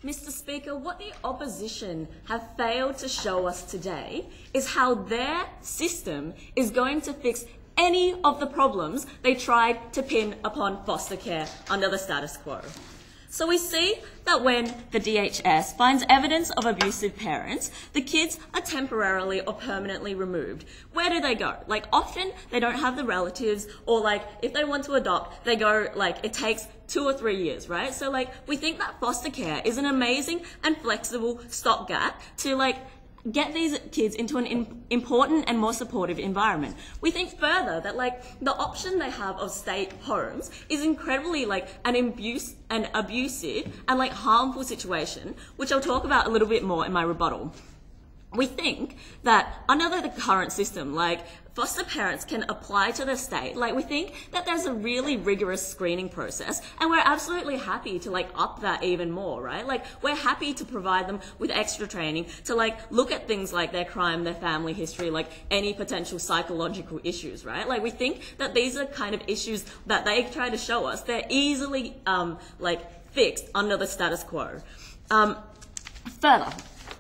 Mr. Speaker, what the opposition have failed to show us today is how their system is going to fix any of the problems they tried to pin upon foster care under the status quo. So we see that when the DHS finds evidence of abusive parents, the kids are temporarily or permanently removed. Where do they go? Like, often they don't have the relatives, or like, if they want to adopt, they go, like, it takes 2 or 3 years, right? So like, we think that foster care is an amazing and flexible stopgap to like, get these kids into an important and more supportive environment. We think further that like the option they have of state homes is incredibly like an abusive and like harmful situation, which I'll talk about a little bit more in my rebuttal. We think that under the current system, like foster parents can apply to the state. Like, we think that there's a really rigorous screening process, and we're absolutely happy to like up that even more, right? Like, we're happy to provide them with extra training to like look at things like their crime, their family history, like any potential psychological issues, right? Like, we think that these are kind of issues that they try to show us. They're easily like fixed under the status quo. Further,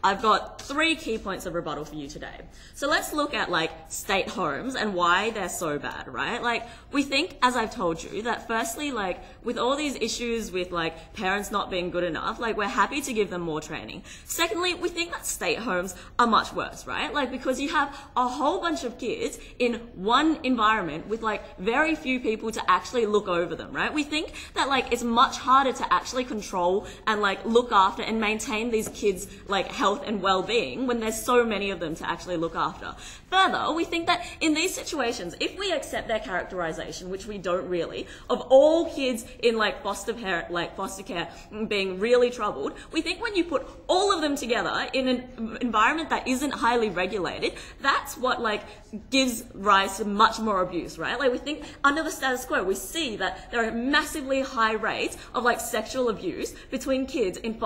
I've got 3 key points of rebuttal for you today. So let's look at like state homes and why they're so bad, right? Like, we think, as I've told you, that firstly, like with all these issues with like parents not being good enough, like we're happy to give them more training. Secondly, we think that state homes are much worse, right? Like, because you have a whole bunch of kids in one environment with like very few people to actually look over them, right? We think that like it's much harder to actually control and like look after and maintain these kids' like health and well-being when there's so many of them to actually look after. Further, we think that in these situations, if we accept their characterization, which we don't really, of all kids in like foster care being really troubled, we think when you put all of them together in an environment that isn't highly regulated, that's what like gives rise to much more abuse, right? Like, we think under the status quo, we see that there are massively high rates of like sexual abuse between kids in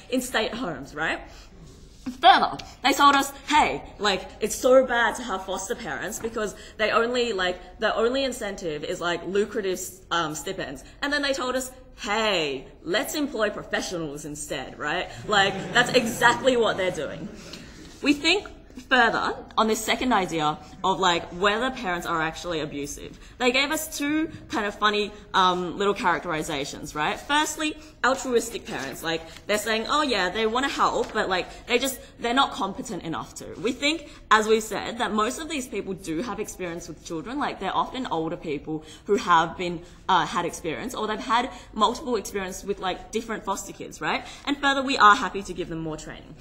in state homes, right? Further, they told us, hey, like, it's so bad to have foster parents because they only, like, the only incentive is, like, lucrative stipends. And then they told us, hey, let's employ professionals instead, right? Like, that's exactly what they're doing. We think further on this second idea of like whether parents are actually abusive. They gave us 2 kind of funny little characterizations, right? Firstly, altruistic parents. Like, they're saying, oh yeah, they want to help, but like they're not competent enough to. We think, as we've said, that most of these people do have experience with children. Like, they're often older people who have been had experience, or they've had multiple experience with like different foster kids, right? And further, we are happy to give them more training.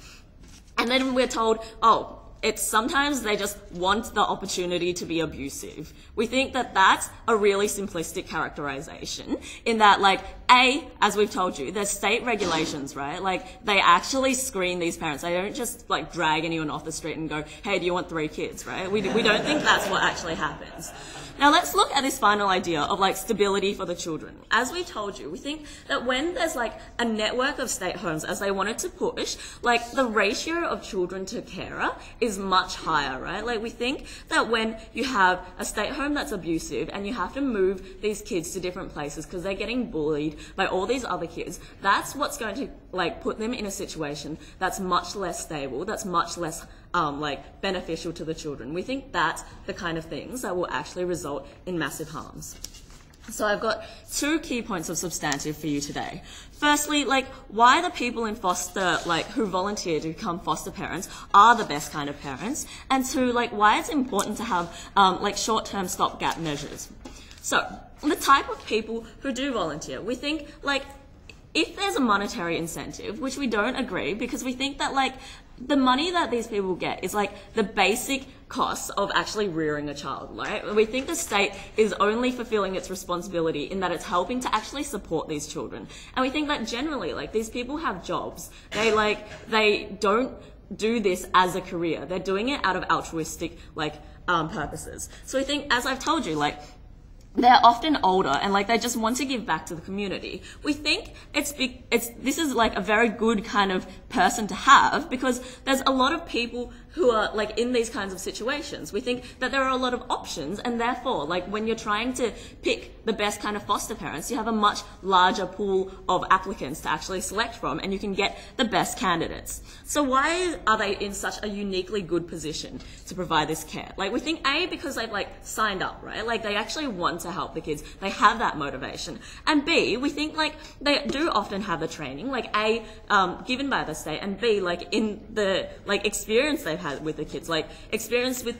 And then we're told, oh, it's sometimes they just want the opportunity to be abusive. We think that that's a really simplistic characterization in that, like, as we've told you, there's state regulations, right? Like, they actually screen these parents. They don't just, like, drag anyone off the street and go, hey, do you want 3 kids, right? We don't think that's what actually happens. Now, let's look at this final idea of, like, stability for the children. As we told you, we think that when there's, like, a network of state homes, as they wanted to push, like, the ratio of children to carer is much higher, right? Like, we think that when you have a state home that's abusive and you have to move these kids to different places because they're getting bullied by all these other kids, that's what's going to, like, put them in a situation that's much less stable, that's much less like beneficial to the children. We think that's the kind of things that will actually result in massive harms. So I've got 2 key points of substantive for you today. Firstly, like, why the people in foster, like, who volunteer to become foster parents are the best kind of parents, and 2, like, why it's important to have like short-term stopgap measures. So the type of people who do volunteer, we think, like, if there's a monetary incentive, which we don't agree, because we think that, like, the money that these people get is like the basic costs of actually rearing a child, right? We think the state is only fulfilling its responsibility in that it's helping to actually support these children. And we think that generally, like, these people have jobs. They don't do this as a career. They're doing it out of altruistic, like, purposes. So we think, as I've told you, like, they're often older and like they just want to give back to the community. We think this is like a very good kind of person to have because there's a lot of people who are like in these kinds of situations. We think that there are a lot of options, and therefore like when you're trying to pick the best kind of foster parents, you have a much larger pool of applicants to actually select from, and you can get the best candidates. So why are they in such a uniquely good position to provide this care? Like we think A, because they've like signed up, right? Like they actually want to help the kids. They have that motivation. And B, we think like they do often have the training, like A, given by the state, and B, like in the like experience they've had with the kids, like experience with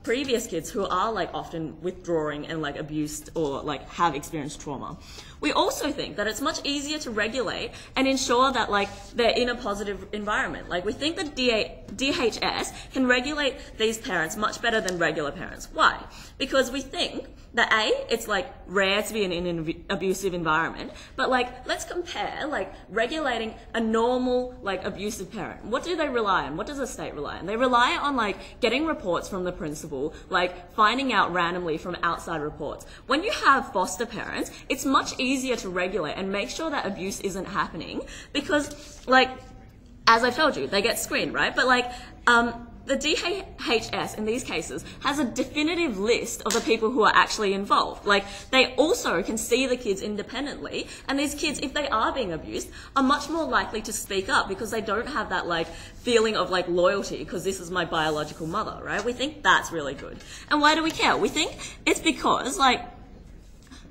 previous kids who are like often withdrawing and like abused or like have experienced trauma. We also think that it's much easier to regulate and ensure that like they're in a positive environment. Like we think that DHS can regulate these parents much better than regular parents. Why? Because we think that A, it's like rare to be in an abusive environment, but like let's compare like regulating a normal like abusive parent. What do they rely on? What does the state rely on? They rely on like getting reports from the principal, like finding out randomly from outside reports. When you have foster parents, it's much easier to regulate and make sure that abuse isn't happening because like, as I told you, they get screened, right? But like, the DHS in these cases has a definitive list of the people who are actually involved. Like they also can see the kids independently, and these kids, if they are being abused, are much more likely to speak up because they don't have that like feeling of like loyalty because this is my biological mother, right? We think that's really good. And why do we care? We think it's because like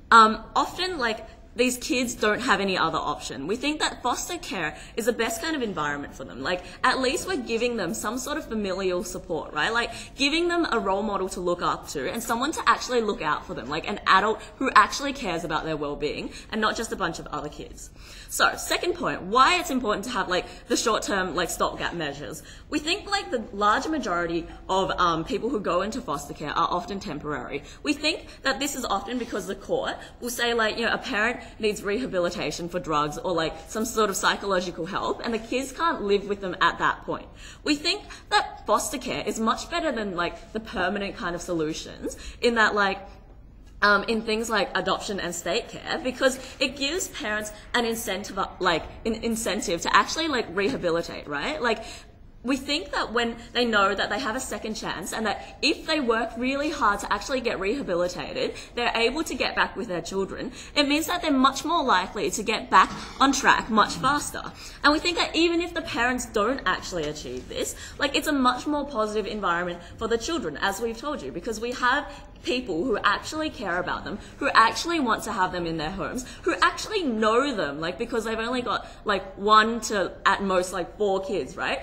often like these kids don't have any other option. We think that foster care is the best kind of environment for them. Like, at least we're giving them some sort of familial support, right? Like, giving them a role model to look up to and someone to actually look out for them, like an adult who actually cares about their well-being and not just a bunch of other kids. So, second point, why it's important to have, like, the short-term, like, stopgap measures. We think, like, the large majority of people who go into foster care are often temporary. We think that this is often because the court will say, like, you know, a parent needs rehabilitation for drugs or like some sort of psychological help, and the kids can't live with them at that point. We think that foster care is much better than like the permanent kind of solutions in that like in things like adoption and state care, because it gives parents an incentive, incentive to actually like rehabilitate, right? Like, we think that when they know that they have a second chance and that if they work really hard to actually get rehabilitated, they're able to get back with their children, it means that they're much more likely to get back on track much faster. And we think that even if the parents don't actually achieve this, like it's a much more positive environment for the children, as we've told you, because we have people who actually care about them, who actually want to have them in their homes, who actually know them, like because they've only got like 1 to at most like 4 kids, right?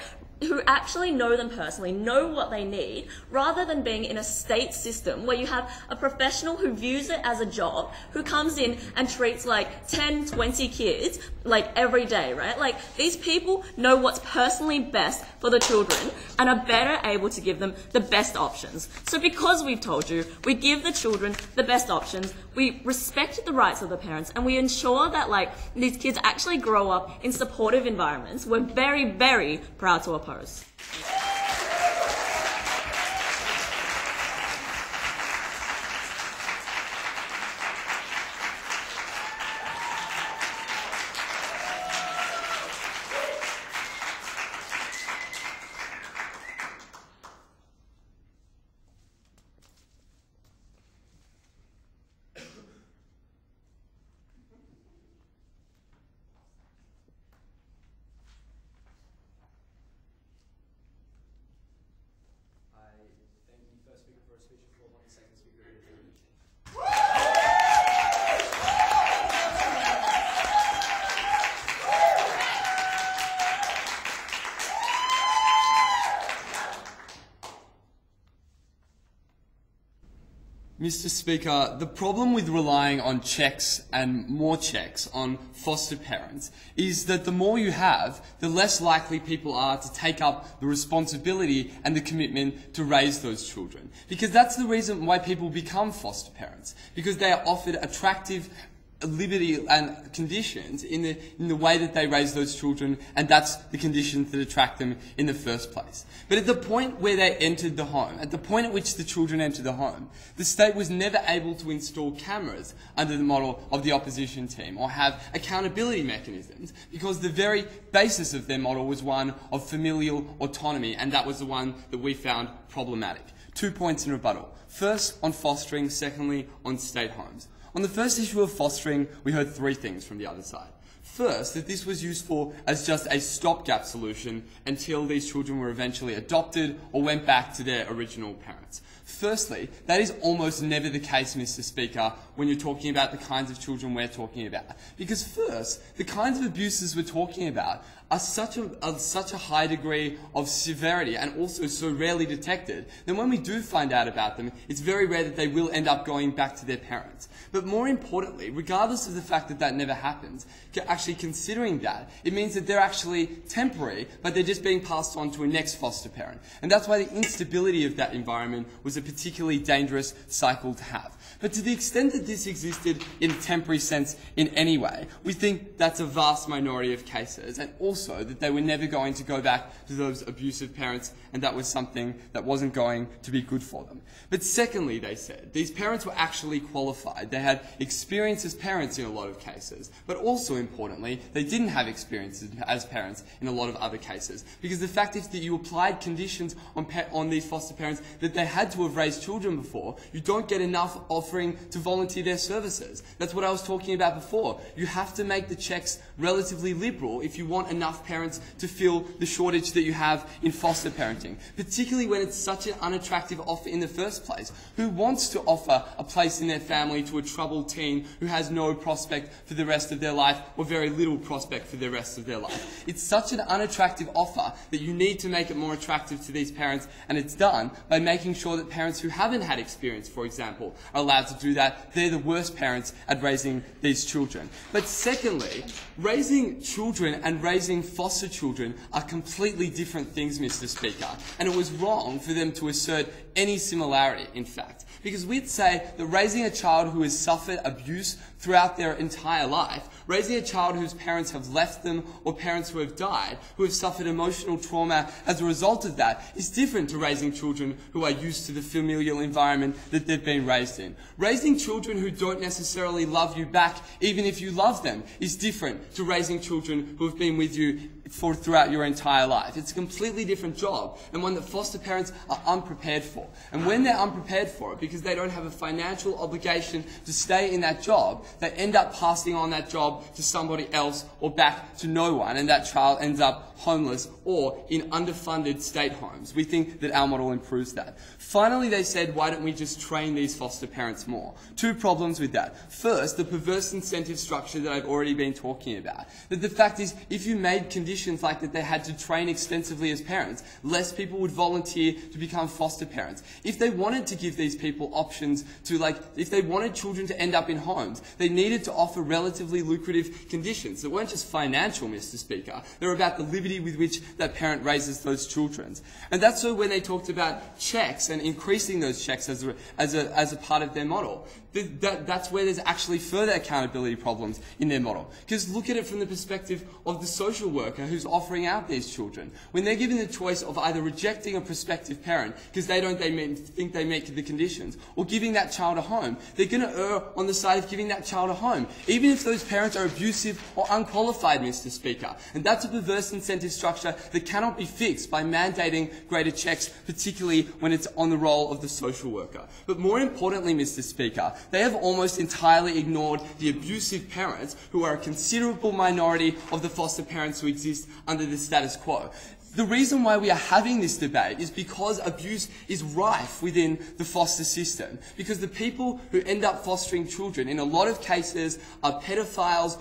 Who actually know them personally, know what they need, rather than being in a state system where you have a professional who views it as a job, who comes in and treats like 10, 20 kids like every day, right? Like these people know what's personally best for the children and are better able to give them the best options. So because we've told you, we give the children the best options, we respect the rights of the parents, and we ensure that like these kids actually grow up in supportive environments. We're very, very proud to oppose. Mr. Speaker, the problem with relying on checks and more checks on foster parents is that the more you have, the less likely people are to take up the responsibility and the commitment to raise those children. Because that's the reason why people become foster parents, because they are offered attractive liberty and conditions in the way that they raise those children, and that's the conditions that attract them in the first place. But at the point where they entered the home, at the point at which the children entered the home, the state was never able to install cameras under the model of the opposition team or have accountability mechanisms, because the very basis of their model was one of familial autonomy, and that was the one that we found problematic. 2 points in rebuttal. First, on fostering. Secondly, on state homes. On the first issue of fostering, we heard 3 things from the other side. First, that this was useful as just a stopgap solution until these children were eventually adopted or went back to their original parents. Firstly, that is almost never the case, Mr. Speaker, when you're talking about the kinds of children we're talking about. Because first, the kinds of abuses we're talking about are such a high degree of severity and also so rarely detected, then when we do find out about them, it's very rare that they will end up going back to their parents. But more importantly, regardless of the fact that that never happens, actually considering that, it means that they're actually temporary, but they're just being passed on to a next foster parent. And that's why the instability of that environment was a particularly dangerous cycle to have. But to the extent that this existed in a temporary sense in any way, we think that's a vast minority of cases, and also that they were never going to go back to those abusive parents, and that was something that wasn't going to be good for them. But secondly, they said, these parents were actually qualified. They had experience as parents in a lot of cases, but also importantly, they didn't have experience as parents in a lot of other cases, because the fact is that you applied conditions on these foster parents that they had to have raised children before. You don't get enough offering to volunteer their services. That's what I was talking about before. You have to make the checks relatively liberal if you want enough parents to fill the shortage that you have in foster parenting, particularly when it's such an unattractive offer in the first place. Who wants to offer a place in their family to a troubled teen who has no prospect for the rest of their life, or very little prospect for the rest of their life? It's such an unattractive offer that you need to make it more attractive to these parents, and it's done by making sure that parents who haven't had experience, for example, are allowed to do that. They're the worst parents at raising these children. But secondly, raising children and raising foster children are completely different things, Mr. Speaker, and it was wrong for them to assert any similarity, in fact. Because we'd say that raising a child who has suffered abuse throughout their entire life, raising a child whose parents have left them, or parents who have died, who have suffered emotional trauma as a result of that, is different to raising children who are used to the familial environment that they've been raised in. Raising children who don't necessarily love you back, even if you love them, is different to raising children who have been with you throughout your entire life. It's a completely different job, and one that foster parents are unprepared for. And when they're unprepared for it, because they don't have a financial obligation to stay in that job, they end up passing on that job to somebody else or back to no one, and that child ends up homeless or in underfunded state homes. We think that our model improves that. Finally, they said, why don't we just train these foster parents more? 2 problems with that. First, the perverse incentive structure that I've already been talking about. That the fact is, if you made conditions like that they had to train extensively as parents, less people would volunteer to become foster parents. If they wanted to give these people options to, if they wanted children to end up in homes, they needed to offer relatively lucrative conditions that weren't just financial, Mr. Speaker. They're about the liberty with which that parent raises those children. And that's so when they talked about checks and increasing those checks as a part of their model. That's where there's actually further accountability problems in their model. Because look at it from the perspective of the social worker who's offering out these children. When they're given the choice of either rejecting a prospective parent because they think they meet the conditions, or giving that child a home, they're going to err on the side of giving that child a home, even if those parents are abusive or unqualified, Mr. Speaker. And that's a perverse incentive structure that cannot be fixed by mandating greater checks, particularly when it's on the role of the social worker. But more importantly, Mr. Speaker, they have almost entirely ignored the abusive parents, who are a considerable minority of the foster parents who exist under the status quo. The reason why we are having this debate is because abuse is rife within the foster system. Because the people who end up fostering children in a lot of cases are pedophiles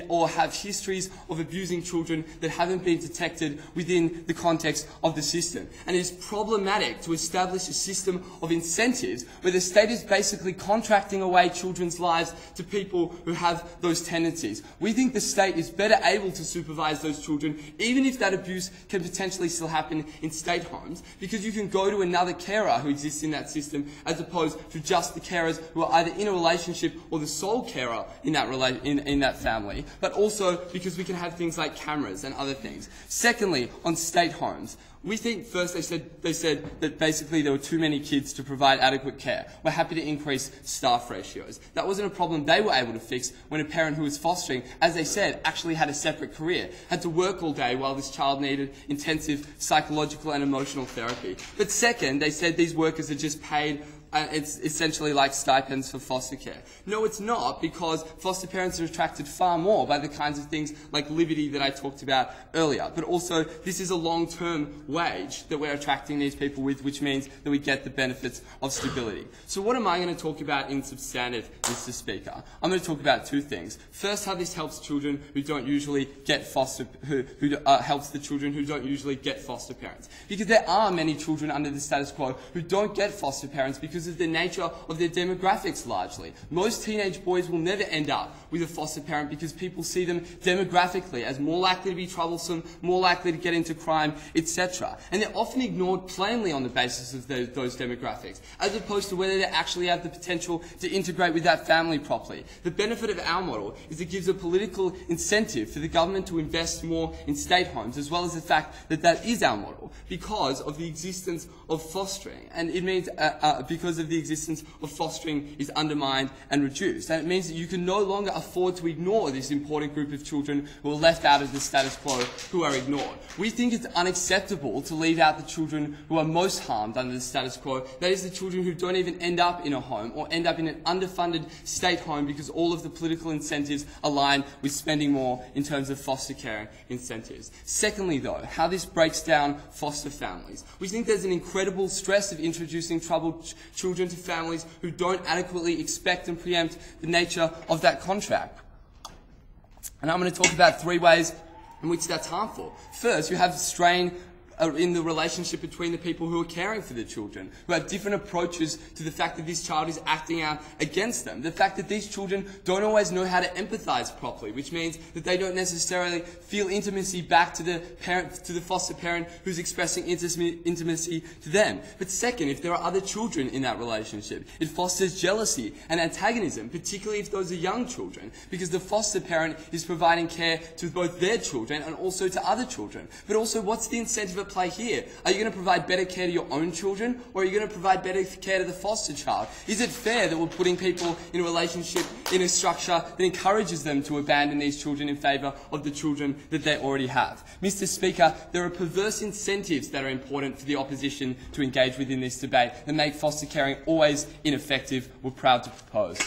or have histories of abusing children that haven't been detected within the context of the system. And it is problematic to establish a system of incentives where the state is basically contracting away children's lives to people who have those tendencies. We think the state is better able to supervise those children, even if that abuse can potentially still happen in state homes, because you can go to another carer who exists in that system as opposed to just the carers who are either in a relationship or the sole carer in that family, but also because we can have things like cameras and other things. Secondly, on state homes, we think first they said that basically there were too many kids to provide adequate care. We're happy to increase staff ratios. That wasn't a problem they were able to fix when a parent who was fostering, as they said, actually had a separate career, had to work all day while this child needed intensive psychological and emotional therapy. But second, they said these workers are just paid it's essentially like stipends for foster care. No, it's not, because foster parents are attracted far more by the kinds of things like liberty that I talked about earlier. But also, this is a long-term wage that we're attracting these people with, which means that we get the benefits of stability. So what am I going to talk about in substantive, Mr. Speaker? I'm going to talk about two things. First, how this helps children who don't usually get helps the children who don't usually get foster parents. Because there are many children under the status quo who don't get foster parents because of the nature of their demographics largely. Most teenage boys will never end up with a foster parent because people see them demographically as more likely to be troublesome, more likely to get into crime, etc. And they're often ignored plainly on the basis of those demographics, as opposed to whether they actually have the potential to integrate with that family properly. The benefit of our model is it gives a political incentive for the government to invest more in state homes, as well as the fact that that is our model, because of the existence of fostering. And it means because of the existence of fostering is undermined and reduced. And it means that you can no longer afford to ignore this important group of children who are left out of the status quo, who are ignored. We think it's unacceptable to leave out the children who are most harmed under the status quo. That is, the children who don't even end up in a home or end up in an underfunded state home because all of the political incentives align with spending more in terms of foster care incentives. Secondly, though, how this breaks down foster families. We think there's an incredible stress of introducing troubled children to families who don't adequately expect and preempt the nature of that contract. And I'm going to talk about three ways in which that's harmful. First, you have strain in the relationship between the people who are caring for the children, who have different approaches to the fact that this child is acting out against them. The fact that these children don't always know how to empathise properly, which means that they don't necessarily feel intimacy back to the parent, to the foster parent who's expressing intimacy to them. But second, if there are other children in that relationship, it fosters jealousy and antagonism, particularly if those are young children, because the foster parent is providing care to both their children and also to other children. But also, what's the incentive at play here? Are you going to provide better care to your own children, or are you going to provide better care to the foster child? Is it fair that we're putting people in a relationship, in a structure that encourages them to abandon these children in favour of the children that they already have? Mr. Speaker, there are perverse incentives that are important for the opposition to engage with in this debate that make foster caring always ineffective. We're proud to propose.